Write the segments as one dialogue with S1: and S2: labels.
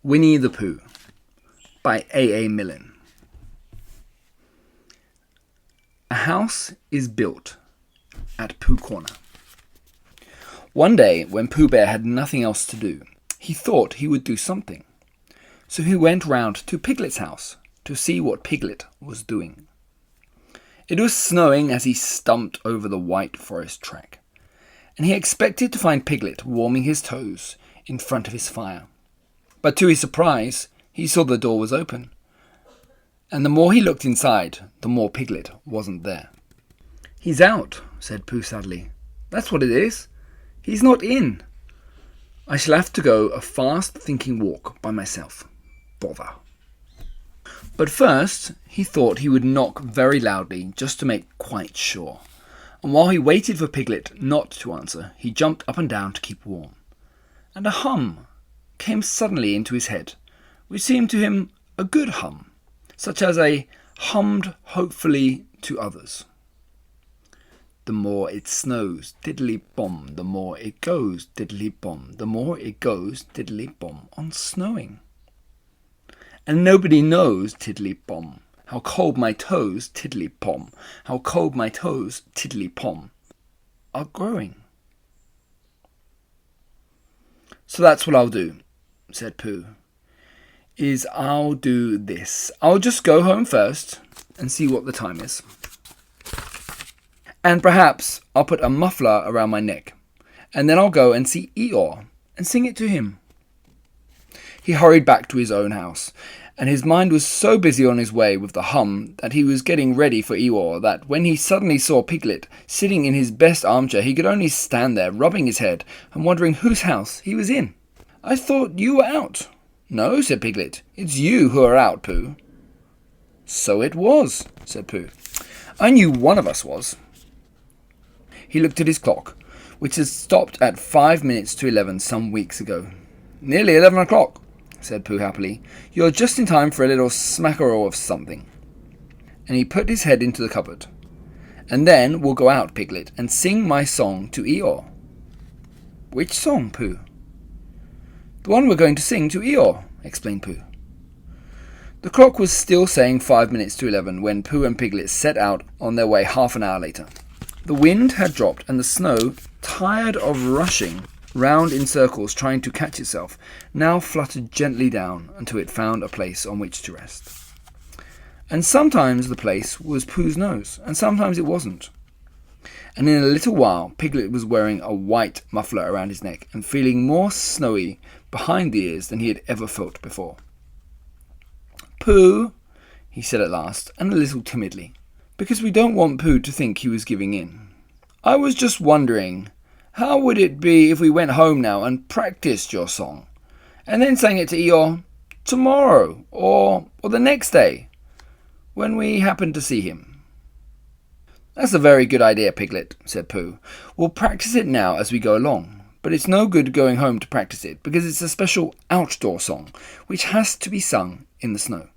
S1: Winnie the Pooh by A. Millen. A house is built at Pooh Corner. One day, when Pooh Bear had nothing else to do, he thought he would do something. So he went round to Piglet's house to see what Piglet was doing. It was snowing as he stumped over the white forest track, and he expected to find Piglet warming his toes in front of his fire. But to his surprise, he saw the door was open, and the more he looked inside, the more Piglet wasn't there. "He's out," said Pooh sadly. "That's what it is. He's not in. I shall have to go a fast-thinking walk by myself. Bother." But first, he thought he would knock very loudly just to make quite sure. And while he waited for Piglet not to answer, he jumped up and down to keep warm. And a hum came suddenly into his head, which seemed to him a good hum, such as a hummed hopefully to others. "The more it snows, diddly-bom, the more it goes, diddly-bom, the more it goes, diddly-bom, on snowing. And nobody knows, tiddly-bom, how cold my toes, tiddly-pom, how cold my toes, tiddly-pom, are growing." "So that's what I'll do," said Pooh, I'll do this. I'll just go home first and see what the time is. And perhaps I'll put a muffler around my neck, and then I'll go and see Eeyore and sing it to him." He hurried back to his own house, and his mind was so busy on his way with the hum that he was getting ready for Eeyore that when he suddenly saw Piglet sitting in his best armchair, he could only stand there rubbing his head and wondering whose house he was in. "I thought you were out." "No," said Piglet, "it's you who are out, Pooh." "So it was," said Pooh. "I knew one of us was." He looked at his clock, which had stopped at 5 minutes to 11 some weeks ago. "Nearly 11 o'clock, said Pooh happily. "You're just in time for a little smackerel of something." And he put his head into the cupboard. "And then we'll go out, Piglet, and sing my song to Eeyore." "Which song, Pooh?" "The one we're going to sing to Eeyore," explained Pooh. The clock was still saying 5 minutes to 11 when Pooh and Piglet set out on their way half an hour later. The wind had dropped, and the snow, tired of rushing round in circles trying to catch itself, now fluttered gently down until it found a place on which to rest. And sometimes the place was Pooh's nose, and sometimes it wasn't. And in a little while Piglet was wearing a white muffler around his neck and feeling more snowy behind the ears than he had ever felt before. "Pooh," he said at last, and a little timidly, because we don't want Pooh to think he was giving in, "I was just wondering, how would it be if we went home now and practiced your song, and then sang it to Eeyore tomorrow or the next day, when we happen to see him?" "That's a very good idea, Piglet," said Pooh. "We'll practice it now as we go along, but it's no good going home to practice it, because it's a special outdoor song, which has to be sung in the snow."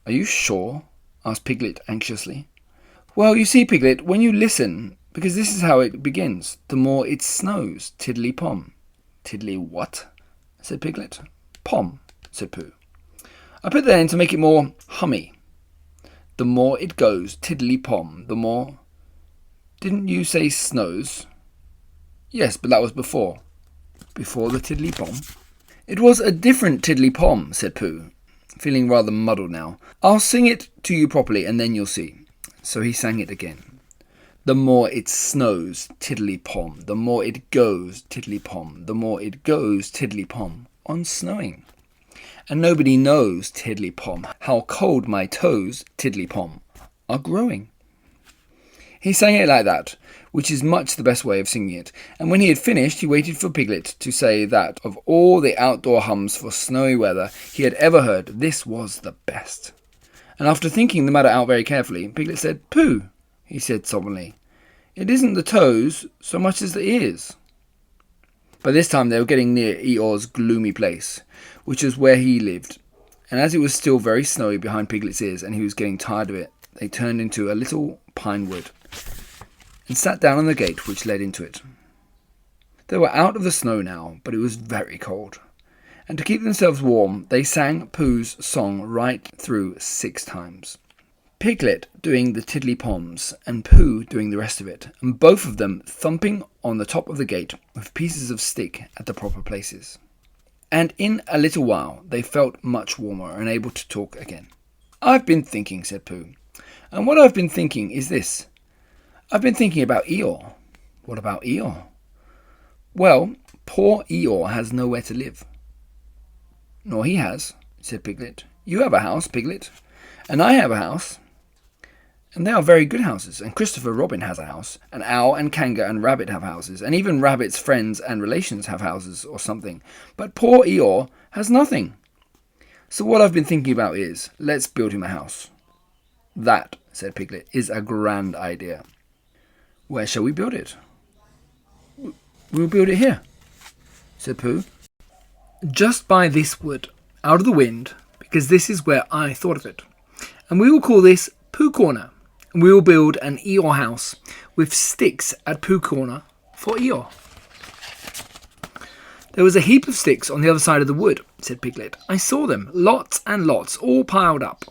S1: "Are you sure?" asked Piglet anxiously. "Well, you see, Piglet, when you listen, because this is how it begins. The more it snows, tiddly-pom." "Tiddly what?" said Piglet. "Pom," said Pooh. "I put that in to make it more hummy. The more it goes, tiddly-pom, the more—" "Didn't you say snows?" "Yes, but that was before." "Before the tiddly-pom?" "It was a different tiddly-pom," said Pooh, feeling rather muddled now. "I'll sing it to you properly, and then you'll see." So he sang it again. "The more it snows, tiddly-pom, the more it goes, tiddly-pom, the more it goes, tiddly-pom, on snowing. And nobody knows, tiddly-pom, how cold my toes, tiddly-pom, are growing." He sang it like that, which is much the best way of singing it, and when he had finished, he waited for Piglet to say that of all the outdoor hums for snowy weather he had ever heard, this was the best. And after thinking the matter out very carefully, Piglet said, "Pooh," he said solemnly, "it isn't the toes so much as the ears." By this time they were getting near Eeyore's gloomy place, which was where he lived, and as it was still very snowy behind Piglet's ears and he was getting tired of it, they turned into a little pine wood and sat down on the gate which led into it. They were out of the snow now, but it was very cold, and to keep themselves warm, they sang Pooh's song right through 6 times. Piglet doing the tiddly-poms and Pooh doing the rest of it, and both of them thumping on the top of the gate with pieces of stick at the proper places. And in a little while they felt much warmer and able to talk again. "I've been thinking," said Pooh, "and what I've been thinking is this. I've been thinking about Eeyore." "What about Eeyore?" "Well, poor Eeyore has nowhere to live." "Nor he has," said Piglet. "You have a house, Piglet, and I have a house. And they are very good houses, and Christopher Robin has a house, and Owl and Kanga and Rabbit have houses, and even Rabbit's friends and relations have houses or something. But poor Eeyore has nothing. So what I've been thinking about is, let's build him a house." "That," said Piglet, "is a grand idea." "Where shall we build it?" "We'll build it here," said Pooh. "Just by this wood, out of the wind, because this is where I thought of it. And we will call this Pooh Corner. And we will build an Eeyore house with sticks at Pooh Corner for Eeyore." "There was a heap of sticks on the other side of the wood," said Piglet. "I saw them, lots and lots, all piled up."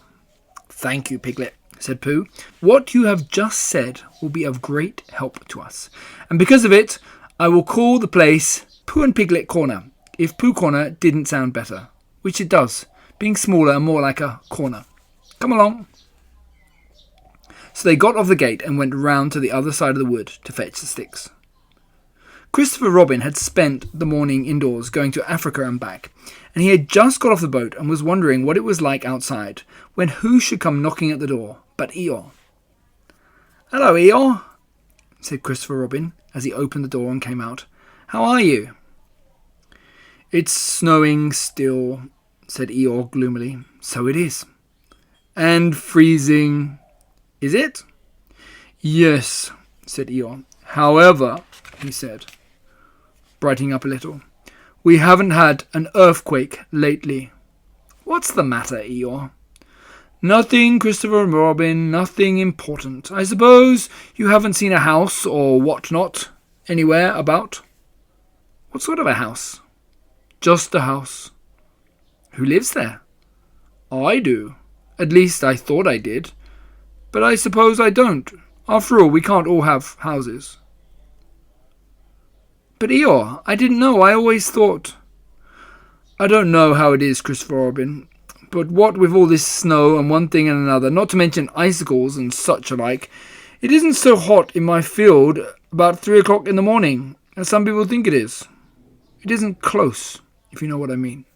S1: "Thank you, Piglet," said Pooh. "What you have just said will be of great help to us. And because of it, I will call the place Pooh and Piglet Corner, if Pooh Corner didn't sound better, which it does, being smaller and more like a corner. Come along." So they got off the gate and went round to the other side of the wood to fetch the sticks. Christopher Robin had spent the morning indoors going to Africa and back, and he had just got off the boat and was wondering what it was like outside, when who should come knocking at the door but Eeyore. "Hello, Eeyore," said Christopher Robin as he opened the door and came out. "How are you?" "It's snowing still," said Eeyore gloomily. "So it is." "And freezing." "Is it?" "Yes," said Eeyore. "However," he said, brightening up a little, "we haven't had an earthquake lately." "What's the matter, Eeyore?" "Nothing, Christopher Robin, nothing important. I suppose you haven't seen a house or what-not anywhere about?" "What sort of a house?" "Just a house." "Who lives there?" "I do. At least I thought I did. But I suppose I don't. After all, we can't all have houses." "But Eeyore, I didn't know. I always thought—" "I don't know how it is, Christopher Robin, but what with all this snow and one thing and another, not to mention icicles and such alike, it isn't so hot in my field about 3 o'clock in the morning, as some people think it is. It isn't close, if you know what I mean.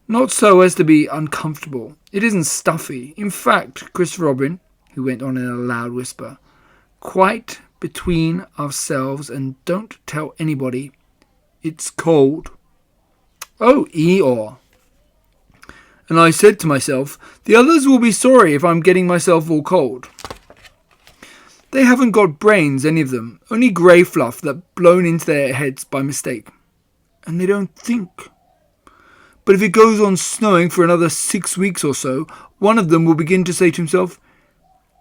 S1: Not so as to be uncomfortable. It isn't stuffy. In fact, Christopher Robin," he went on in a loud whisper, "quite between ourselves, and don't tell anybody, it's cold." "Oh, Eeyore." "And I said to myself, the others will be sorry if I'm getting myself all cold. They haven't got brains, any of them, only grey fluff that blown into their heads by mistake. And they don't think. But if it goes on snowing for another 6 weeks or so, one of them will begin to say to himself,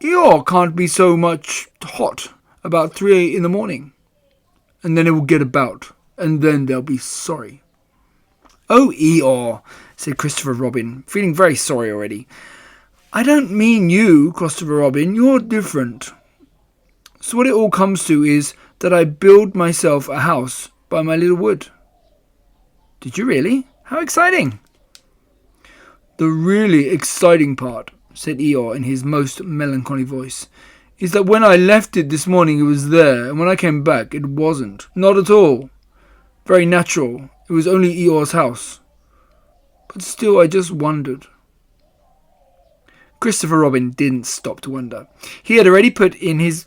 S1: Eeyore can't be so much hot about 3 in the morning. And then it will get about, and then they'll be sorry." "Oh, Eeyore," said Christopher Robin, feeling very sorry already. "I don't mean you, Christopher Robin, you're different. So what it all comes to is that I build myself a house by my little wood." "Did you really? How exciting!" "The really exciting part," said Eeyore in his most melancholy voice, "is that when I left it this morning it was there, and when I came back it wasn't. Not at all. Very natural. It was only Eeyore's house. But still I just wondered." Christopher Robin didn't stop to wonder. He had already put in his...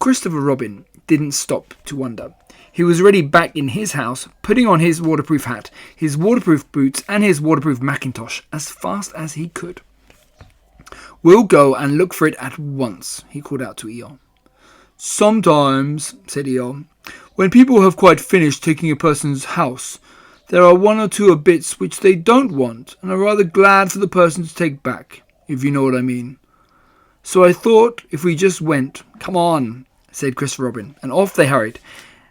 S1: Christopher Robin didn't stop to wonder. He was already back in his house, putting on his waterproof hat, his waterproof boots, and his waterproof Macintosh as fast as he could. "We'll go and look for it at once," he called out to Eeyore. "Sometimes," said Eeyore, "when people have quite finished taking a person's house, there are 1 or 2 bits which they don't want and are rather glad for the person to take back, if you know what I mean. So I thought if we just went—" "Come on," said Christopher Robin, and off they hurried.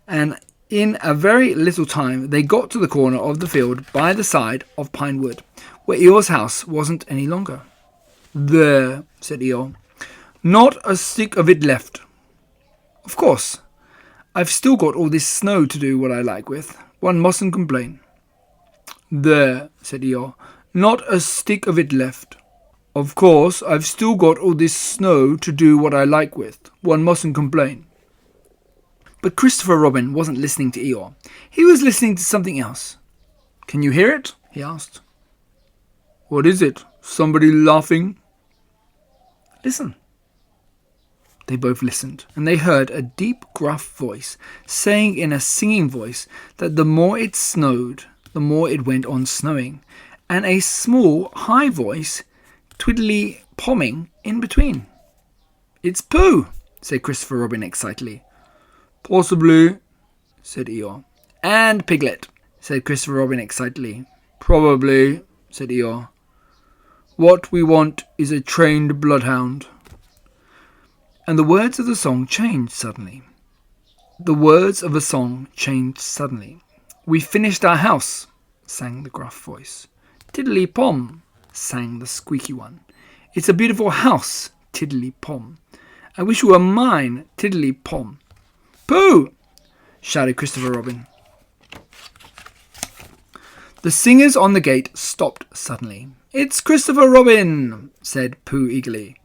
S1: And In a very little time, they got to the corner of the field by the side of Pine Wood, where Eeyore's house wasn't any longer. "There," said Eeyore. "Not a stick of it left. Of course, I've still got all this snow to do what I like with. One mustn't complain." "There," said Eeyore. "Not a stick of it left. Of course, I've still got all this snow to do what I like with. One mustn't complain." But Christopher Robin wasn't listening to Eeyore. He was listening to something else. "Can you hear it?" he asked. "What is it? Somebody laughing?" "Listen." They both listened, and they heard a deep, gruff voice saying in a singing voice that the more it snowed, the more it went on snowing, and a small, high voice twiddly-pomming in between. "It's Pooh," said Christopher Robin excitedly. "Possibly," said Eeyore. "And Piglet," said Christopher Robin excitedly. "Probably," said Eeyore. "What we want is a trained bloodhound." And the words of the song changed suddenly. The words of the song changed suddenly. "We finished our house," sang the gruff voice. "Tiddly-pom," sang the squeaky one. "It's a beautiful house, tiddly-pom. I wish you were mine, tiddly-pom." "Pooh!" shouted Christopher Robin. The singers on the gate stopped suddenly. "It's Christopher Robin," said Pooh eagerly.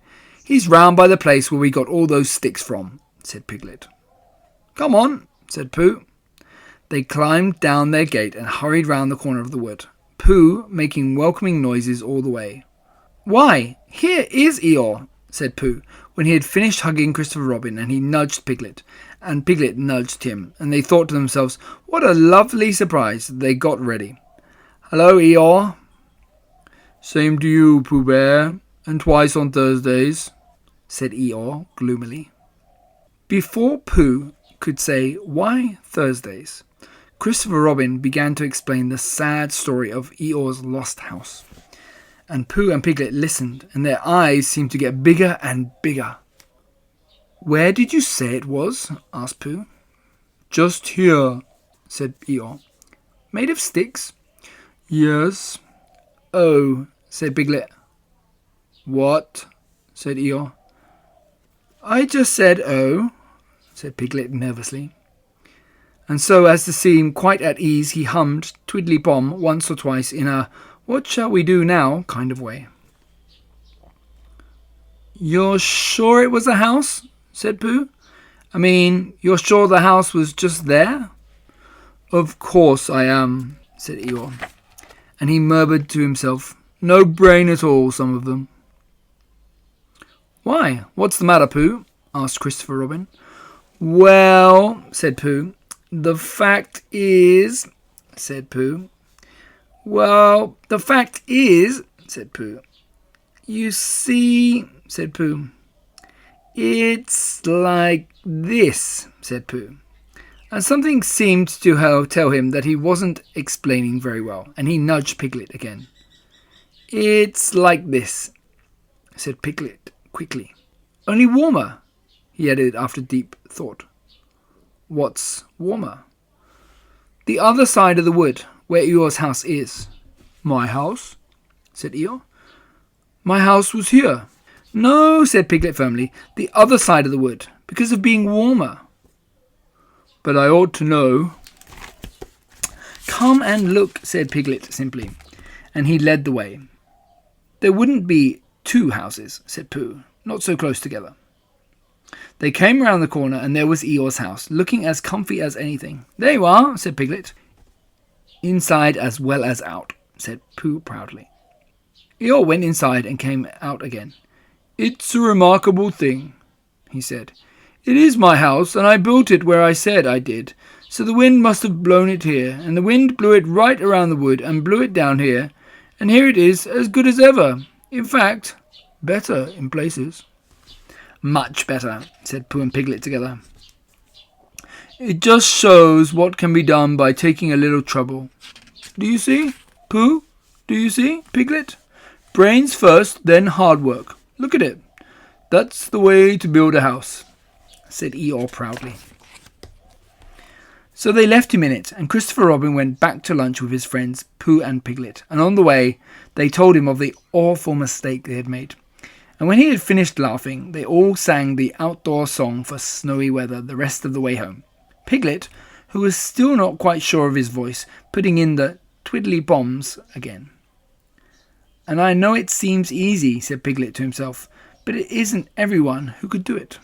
S1: "He's round by the place where we got all those sticks from," said Piglet. "Come on," said Pooh. They climbed down their gate and hurried round the corner of the wood, Pooh making welcoming noises all the way. "Why, here is Eeyore," said Pooh, when he had finished hugging Christopher Robin, and he nudged Piglet, and Piglet nudged him, and they thought to themselves, what a lovely surprise they got ready. "Hello, Eeyore." "Same to you, Pooh Bear, and twice on Thursdays," said Eeyore gloomily. Before Pooh could say why Thursdays, Christopher Robin began to explain the sad story of Eeyore's lost house. And Pooh and Piglet listened, and their eyes seemed to get bigger and bigger. "Where did you say it was?" asked Pooh. "Just here," said Eeyore. "Made of sticks?" "Yes." "Oh," said Piglet. "What?" said Eeyore. "I just said oh," said Piglet nervously. And so, as to seem quite at ease, he hummed Twiddly-Pom once or twice in a "what shall we do now" kind of way. "You're sure it was a house?" said Pooh. "I mean, you're sure the house was just there?" "Of course I am," said Eeyore. And he murmured to himself, "No brain at all, some of them." "Why, what's the matter, Pooh?" asked Christopher Robin. "Well," said Pooh, "the fact is," said Pooh. "Well, the fact is," said Pooh. "You see," said Pooh. "It's like this," said Pooh. And something seemed to tell him that he wasn't explaining very well, and he nudged Piglet again. "It's like this," said Piglet quickly. "Only warmer," he added after deep thought. "What's warmer?" "The other side of the wood, where Eeyore's house is." "My house?" said Eeyore. "My house was here." "No," said Piglet firmly, "the other side of the wood, because of being warmer." "But I ought to know." "Come and look," said Piglet simply, and he led the way. "There wouldn't be two houses," said Pooh, "not so close together." They came round the corner, and there was Eeyore's house, looking as comfy as anything. "There you are," said Piglet. "Inside as well as out," said Pooh proudly. Eeyore went inside and came out again. "It's a remarkable thing," he said. "It is my house, and I built it where I said I did, so the wind must have blown it here, and the wind blew it right around the wood and blew it down here, and here it is as good as ever. In fact, better in places." "Much better," said Pooh and Piglet together. "It just shows what can be done by taking a little trouble. Do you see, Pooh? Do you see, Piglet? Brains first, then hard work. Look at it. That's the way to build a house," said Eeyore proudly. So they left him in it, and Christopher Robin went back to lunch with his friends Pooh and Piglet, and on the way they told him of the awful mistake they had made. And when he had finished laughing, they all sang the outdoor song for snowy weather the rest of the way home. Piglet, who was still not quite sure of his voice, putting in the twiddly bombs again. "And I know it seems easy," said Piglet to himself, "but it isn't everyone who could do it."